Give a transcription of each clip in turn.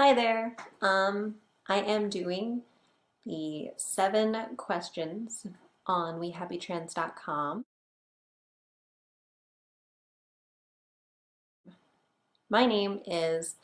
Hi there. I am doing the 7 questions on wehappytrans.com. My name is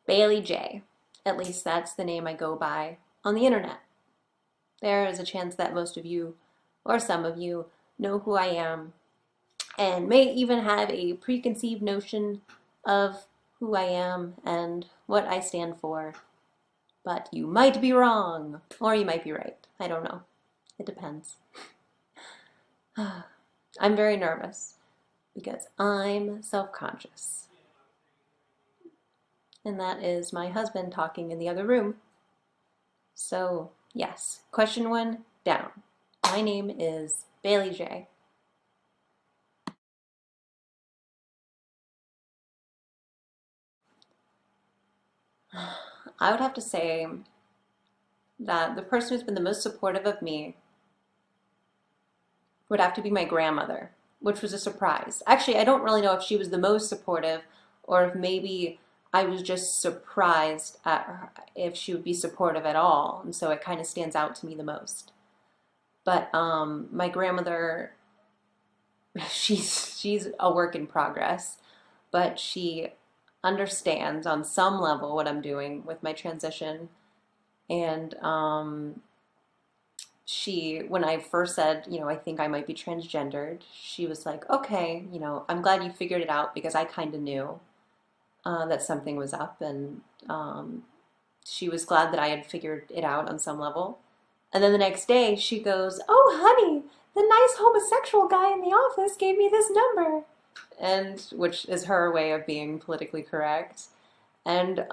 Bailey J. At least that's the name I go by on the internet. There is a chance that most of you, or some of you, know who I am and may even have a preconceived notion of who I am and what I stand for. But you might be wrong, or you might be right. I don't know. It depends. I'm very nervous because I'm self-conscious. And that is my husband talking in the other room. So, yes, question 1 down. My name is Bailey J. I would have to say that the person who's been the most supportive of me would have to be my grandmother, which was a surprise. Actually, I don't really know if she was the most supportive or if maybe I was just surprised at her, if she would be supportive at all. And so it kind of stands out to me the most. But my grandmother, she's a work in progress, but she understands on some level what I'm doing with my transition. And when I first said, I think I might be transgendered, she was like, okay, I'm glad you figured it out because I kind of knew that something was up. And she was glad that I had figured it out on some level. And then the next day she goes, oh, honey, the nice homosexual guy in the office gave me this number. And which is her way of being politically correct. And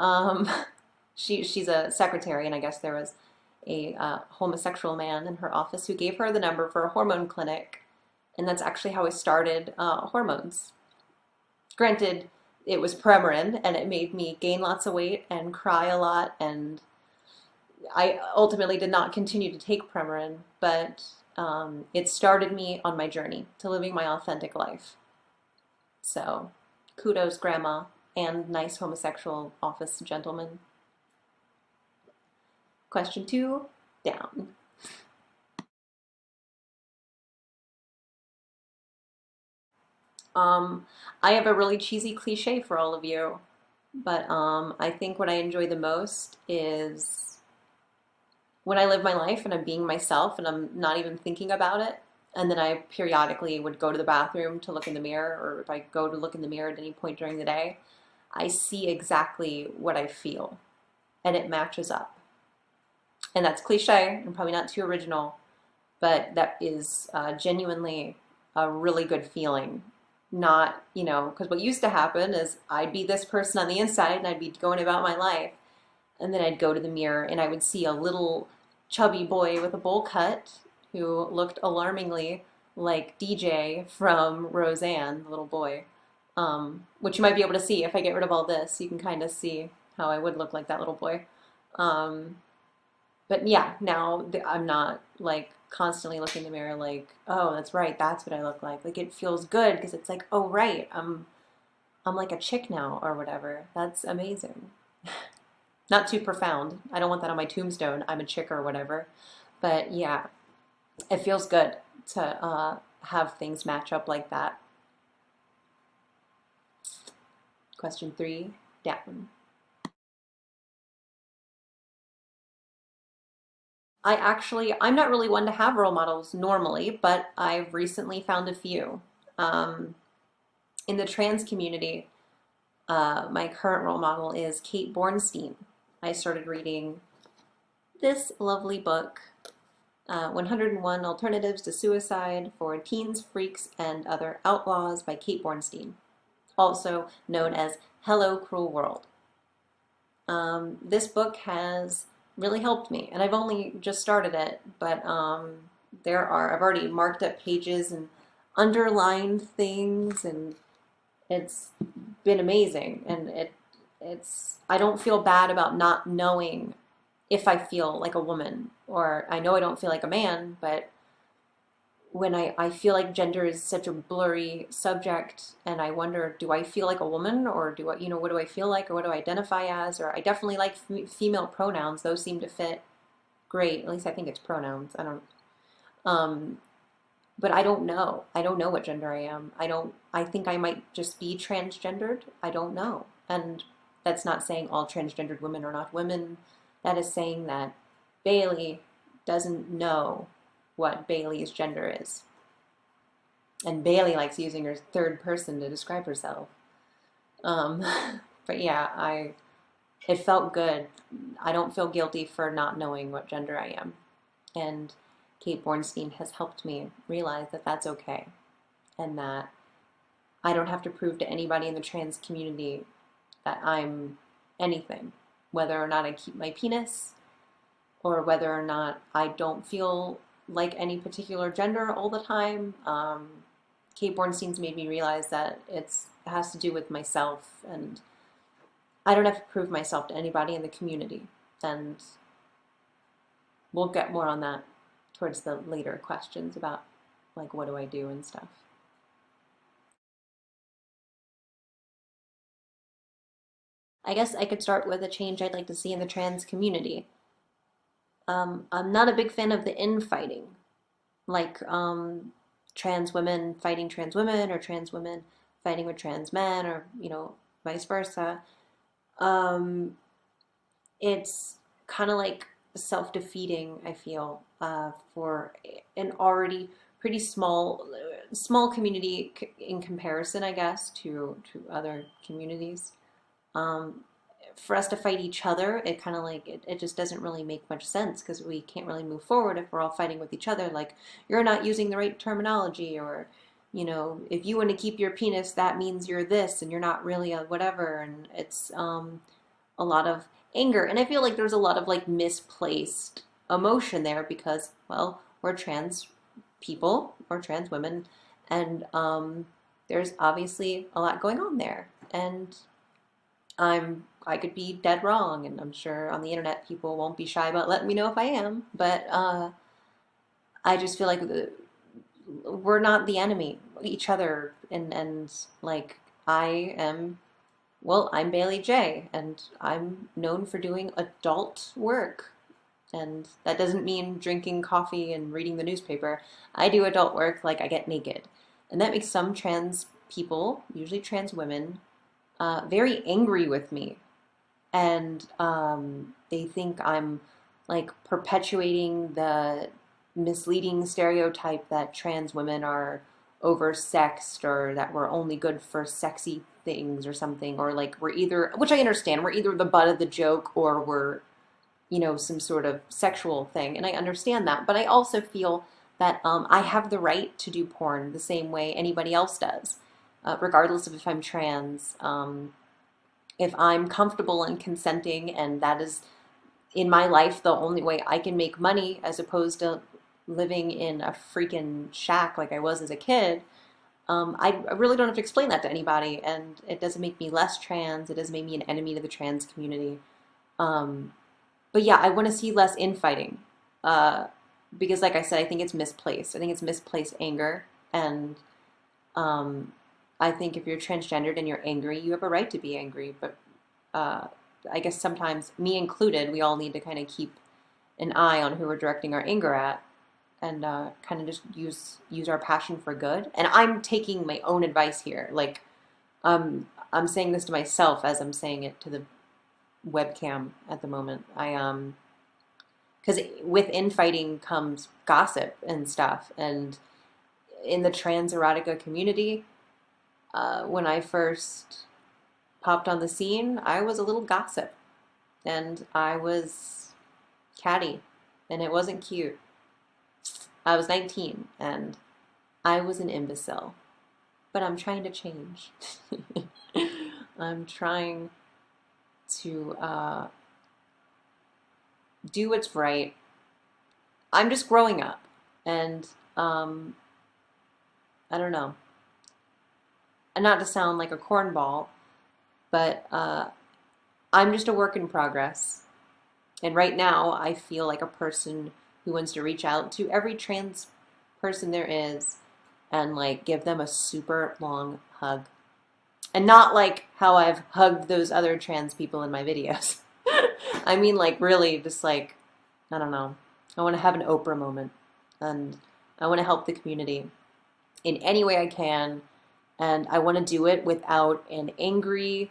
she's a secretary, and I guess there was a homosexual man in her office who gave her the number for a hormone clinic. And that's actually how I started hormones. Granted, it was Premarin, and it made me gain lots of weight and cry a lot, and I ultimately did not continue to take Premarin, but it started me on my journey to living my authentic life. So, kudos, Grandma, and nice homosexual office gentleman. Question 2, down. I have a really cheesy cliche for all of you, but I think what I enjoy the most is when I live my life and I'm being myself and I'm not even thinking about it. And then I periodically would go to the bathroom to look in the mirror, or if I go to look in the mirror at any point during the day, I see exactly what I feel and it matches up. And that's cliche and probably not too original, but that is genuinely a really good feeling. Not, because what used to happen is I'd be this person on the inside and I'd be going about my life. And then I'd go to the mirror and I would see a little chubby boy with a bowl cut who looked alarmingly like DJ from Roseanne, the little boy, which you might be able to see if I get rid of all this. You can kind of see how I would look like that little boy. But yeah, now I'm not like constantly looking in the mirror like, oh, that's right, that's what I look like. Like it feels good because it's like, oh right, I'm like a chick now or whatever. That's amazing. Not too profound. I don't want that on my tombstone. I'm a chick or whatever. But yeah, it feels good to have things match up like that. Question 3, down. I'm not really one to have role models normally, but I've recently found a few. In the trans community, my current role model is Kate Bornstein. I started reading this lovely book, 101 Alternatives to Suicide for Teens, Freaks, and Other Outlaws by Kate Bornstein, also known as Hello, Cruel World. This book has really helped me, and I've only just started it, but I've already marked up pages and underlined things, and it's been amazing. And I don't feel bad about not knowing if I feel like a woman, or I know I don't feel like a man, but when I feel like gender is such a blurry subject, and I wonder, do I feel like a woman, or do I, what do I feel like, or what do I identify as? Or I definitely like female pronouns. Those seem to fit great. At least I think it's pronouns. I don't, um, but I don't know. I don't know what gender I am. I think I might just be transgendered. I don't know. And that's not saying all transgendered women are not women. That is saying that Bailey doesn't know what Bailey's gender is. And Bailey likes using her third person to describe herself. Um, but yeah, it felt good. I don't feel guilty for not knowing what gender I am. And Kate Bornstein has helped me realize that that's okay, and that I don't have to prove to anybody in the trans community that I'm anything, whether or not I keep my penis, or whether or not I don't feel like any particular gender all the time. Kate Bornstein's made me realize that it has to do with myself, and I don't have to prove myself to anybody in the community. And we'll get more on that towards the later questions about like what do I do and stuff. I guess I could start with a change I'd like to see in the trans community. I'm not a big fan of the infighting, like trans women fighting trans women, or trans women fighting with trans men, or vice versa. Um, it's kind of like self-defeating, I feel, for an already pretty small community in comparison, I guess, to other communities. Um, for us to fight each other, it kind of like it just doesn't really make much sense, because we can't really move forward if we're all fighting with each other. Like, you're not using the right terminology, or if you want to keep your penis, that means you're this, and you're not really a whatever. And it's a lot of anger, and I feel like there's a lot of like misplaced emotion there, because, well, we're trans people or trans women, and there's obviously a lot going on there, and I could be dead wrong, and I'm sure on the internet people won't be shy about letting me know if I am, but I just feel like we're not the enemy, each other, and like I am, well, I'm Bailey J, and I'm known for doing adult work. And that doesn't mean drinking coffee and reading the newspaper. I do adult work, like I get naked. And that makes some trans people, usually trans women, very angry with me. And they think I'm like perpetuating the misleading stereotype that trans women are oversexed, or that we're only good for sexy things or something, or like we're either, which I understand, we're either the butt of the joke, or we're, some sort of sexual thing. And I understand that. But I also feel that I have the right to do porn the same way anybody else does, regardless of if I'm trans. If I'm comfortable and consenting, and that is in my life the only way I can make money, as opposed to living in a freaking shack like I was as a kid, I really don't have to explain that to anybody, and it doesn't make me less trans. It doesn't make me an enemy to the trans community. Um, but yeah, I want to see less infighting, uh, because, like I said, I think it's misplaced. I think it's misplaced anger, and um, I think if you're transgendered and you're angry, you have a right to be angry. But uh, I guess sometimes, me included, we all need to kind of keep an eye on who we're directing our anger at, and kind of just use our passion for good. And I'm taking my own advice here. Like, I'm saying this to myself as I'm saying it to the webcam at the moment. Because with infighting comes gossip and stuff. And in the trans erotica community, when I first popped on the scene, I was a little gossip, and I was catty, and it wasn't cute. I was 19, and I was an imbecile, but I'm trying to change. I'm trying to do what's right. I'm just growing up, and I don't know. And not to sound like a cornball, but I'm just a work in progress. And right now, I feel like a person who wants to reach out to every trans person there is and like give them a super long hug. And not like how I've hugged those other trans people in my videos. I mean, like, really, just like, I don't know. I want to have an Oprah moment. And I want to help the community in any way I can. And I want to do it without an angry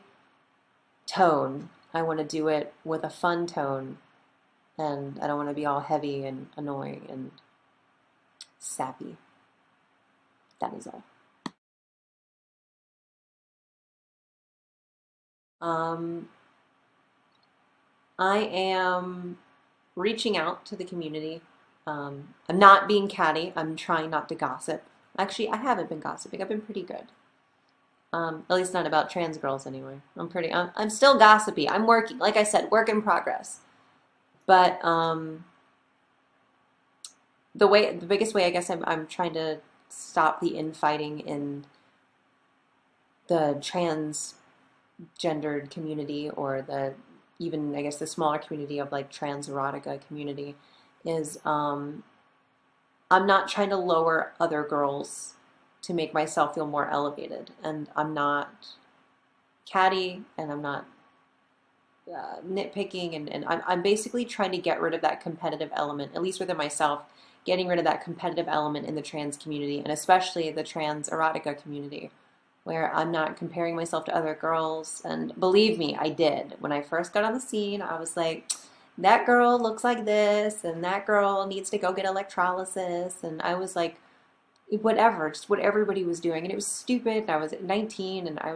tone. I want to do it with a fun tone. And I don't want to be all heavy and annoying and sappy. That is all. I am reaching out to the community. I'm not being catty. I'm trying not to gossip. Actually, I haven't been gossiping. I've been pretty good. At least not about trans girls anyway. I'm still gossipy. I'm working, like I said, work in progress. But the biggest way I guess I'm trying to stop the infighting in the transgendered community, or the even I guess the smaller community of like trans erotica community, is I'm not trying to lower other girls to make myself feel more elevated, and I'm not catty, and I'm not nitpicking, and I'm basically trying to get rid of that competitive element, at least within myself, getting rid of that competitive element in the trans community, and especially the trans erotica community, where I'm not comparing myself to other girls. And believe me, I did. When I first got on the scene, I was like, that girl looks like this, and that girl needs to go get electrolysis, and I was like, whatever, just what everybody was doing, and it was stupid. I was 19, and I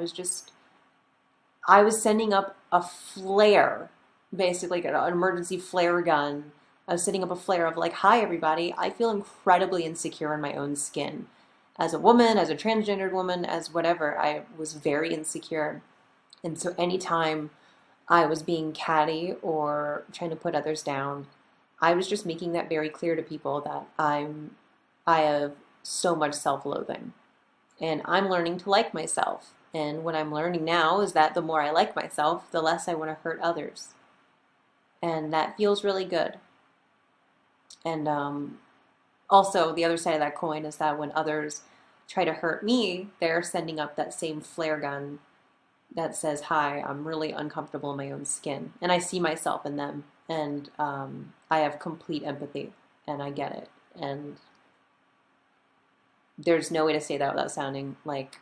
was sending up a flare, basically like an emergency flare gun. I was setting up a flare of like, hi everybody, I feel incredibly insecure in my own skin. As a woman, as a transgendered woman, as whatever, I was very insecure. And so anytime I was being catty or trying to put others down, I was just making that very clear to people that I have so much self-loathing, and I'm learning to like myself. And what I'm learning now is that the more I like myself, the less I want to hurt others. And that feels really good. And also, the other side of that coin is that when others try to hurt me, they're sending up that same flare gun that says, hi, I'm really uncomfortable in my own skin. And I see myself in them. And I have complete empathy. And I get it. And there's no way to say that without sounding like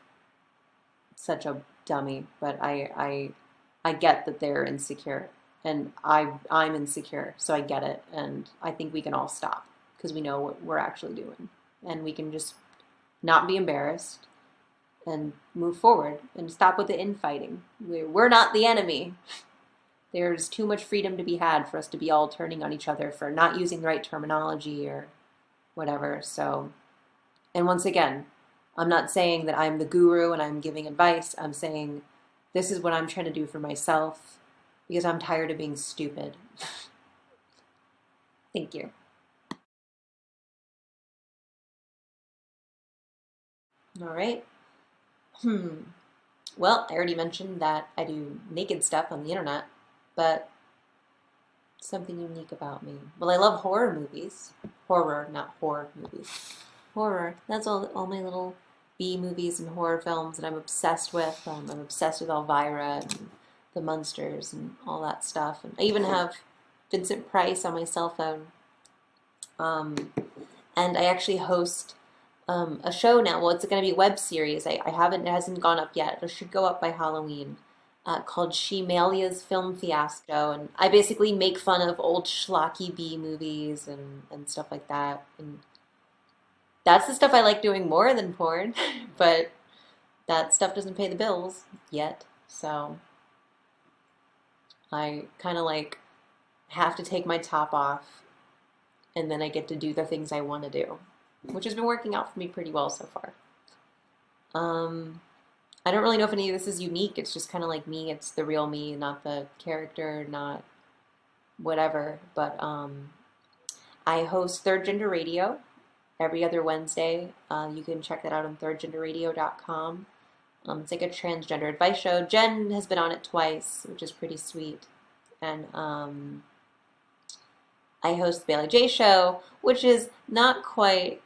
such a dummy. But I get that they're insecure. And I'm insecure. So I get it. And I think we can all stop, because we know what we're actually doing. And we can just not be embarrassed and move forward and stop with the infighting. We're not the enemy. There's too much freedom to be had for us to be all turning on each other for not using the right terminology or whatever. So, and once again, I'm not saying that I'm the guru and I'm giving advice. I'm saying this is what I'm trying to do for myself, because I'm tired of being stupid. Thank you. All right. Well, I already mentioned that I do naked stuff on the internet, but something unique about me. Well, I love horror movies. Horror, not horror movies. Horror. That's all my little B movies and horror films that I'm obsessed with. I'm obsessed with Elvira and the Munsters and all that stuff. And I even have Vincent Price on my cell phone. And I actually host a show now. Well, it's going to be a web series. It hasn't gone up yet. It should go up by Halloween. Called She-Malia's Film Fiasco. And I basically make fun of old schlocky B movies and stuff like that. And that's the stuff I like doing more than porn. But that stuff doesn't pay the bills yet. So I kind of like have to take my top off, and then I get to do the things I want to do, which has been working out for me pretty well so far. I don't really know if any of this is unique. It's just kind of like me. It's the real me, not the character, not whatever. But I host Third Gender Radio every other Wednesday. You can check that out on thirdgenderradio.com. It's like a transgender advice show. Jen has been on it twice, which is pretty sweet. And I host the Bailey J Show, which is not quite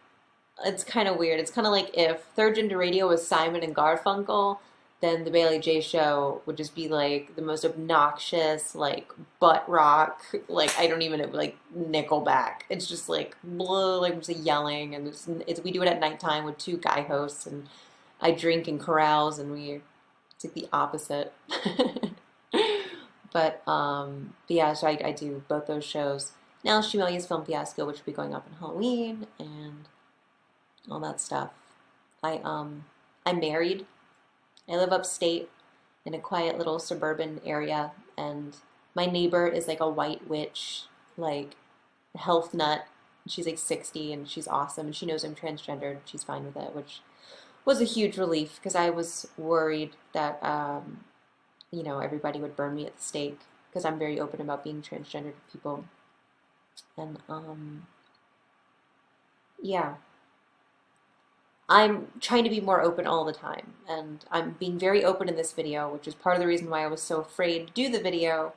it's kind of weird. It's kind of like if Third Gender Radio was Simon and Garfunkel, then the Bailey J Show would just be like the most obnoxious, like butt rock, like I don't even like Nickelback. It's just like blah, like just yelling, and it's we do it at nighttime with two guy hosts, and I drink in corrals, and we it's like the opposite. But yeah, so I do both those shows. Now Shimelia's Film Fiasco, which will be going up in Halloween, and all that stuff. I'm married. I live upstate in a quiet little suburban area, and my neighbor is like a white witch, like health nut. She's like 60 and she's awesome, and she knows I'm transgendered. She's fine with it, which was a huge relief because I was worried that everybody would burn me at the stake because I'm very open about being transgender to people. And yeah, I'm trying to be more open all the time, and I'm being very open in this video, which is part of the reason why I was so afraid to do the video,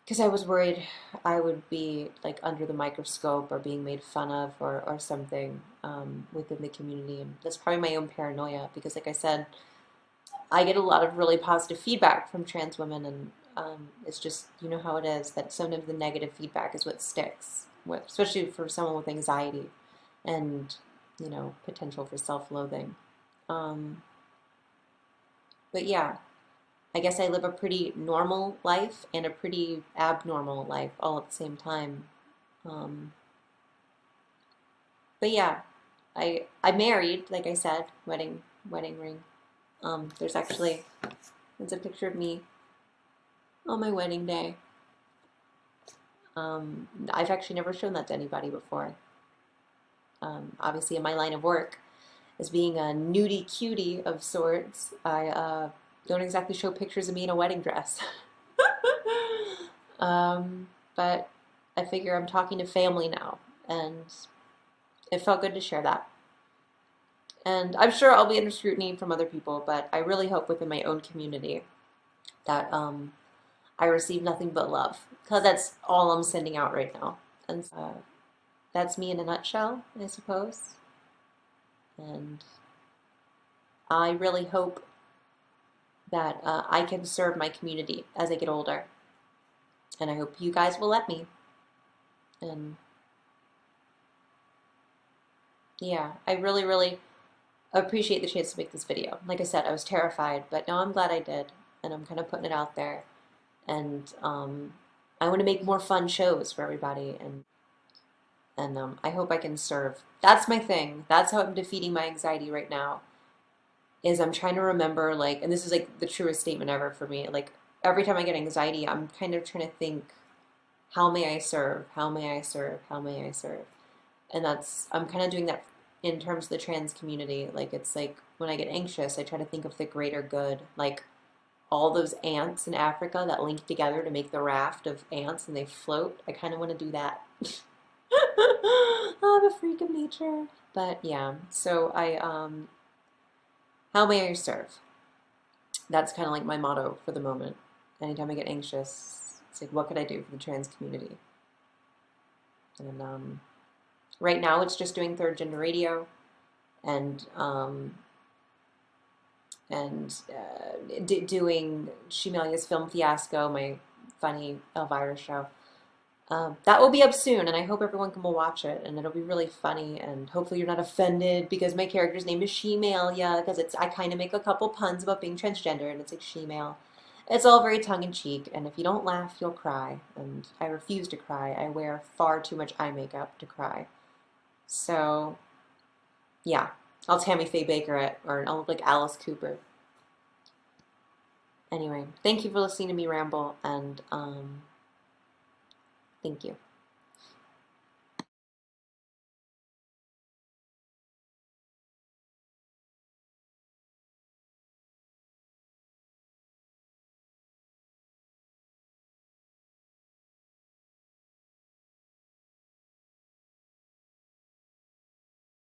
because I was worried I would be like under the microscope or being made fun of or something within the community, and that's probably my own paranoia, because like I said, I get a lot of really positive feedback from trans women, and it's just, you know how it is, that sometimes the negative feedback is what sticks, especially for someone with anxiety and potential for self-loathing. Um, but yeah, I guess I live a pretty normal life and a pretty abnormal life all at the same time. Um, but yeah, I'm married, like I said, wedding ring. There's a picture of me on my wedding day. I've actually never shown that to anybody before. Obviously, in my line of work, as being a nudie cutie of sorts, I don't exactly show pictures of me in a wedding dress. But I figure I'm talking to family now, and it felt good to share that. And I'm sure I'll be under scrutiny from other people, but I really hope within my own community that I receive nothing but love, because that's all I'm sending out right now. And that's me in a nutshell, I suppose. And I really hope that I can serve my community as I get older. And I hope you guys will let me. And yeah, I really, really appreciate the chance to make this video. Like I said, I was terrified, but now I'm glad I did. And I'm kind of putting it out there. And I want to make more fun shows for everybody. And I hope I can serve. That's my thing. That's how I'm defeating my anxiety right now. Is I'm trying to remember, like, and this is like the truest statement ever for me. Like every time I get anxiety, I'm kind of trying to think, how may I serve? How may I serve? How may I serve? And I'm kind of doing that in terms of the trans community. Like it's like when I get anxious, I try to think of the greater good. Like all those ants in Africa that link together to make the raft of ants and they float. I kind of want to do that. I'm a freak of nature. But yeah, so how may I serve? That's kind of like my motto for the moment. Anytime I get anxious, it's like, what could I do for the trans community? And right now it's just doing Third Gender Radio and doing Shimelia's Film Fiasco, my funny Elvira show. That will be up soon, and I hope everyone can watch it, and it'll be really funny, and hopefully you're not offended because my character's name is She-Malia, because I kind of make a couple puns about being transgender, and it's like she-male. It's all very tongue-in-cheek, and if you don't laugh, you'll cry, and I refuse to cry. I wear far too much eye makeup to cry. So, yeah, I'll Tammy Faye Baker it, or I'll look like Alice Cooper. Anyway, thank you for listening to me ramble, and thank you.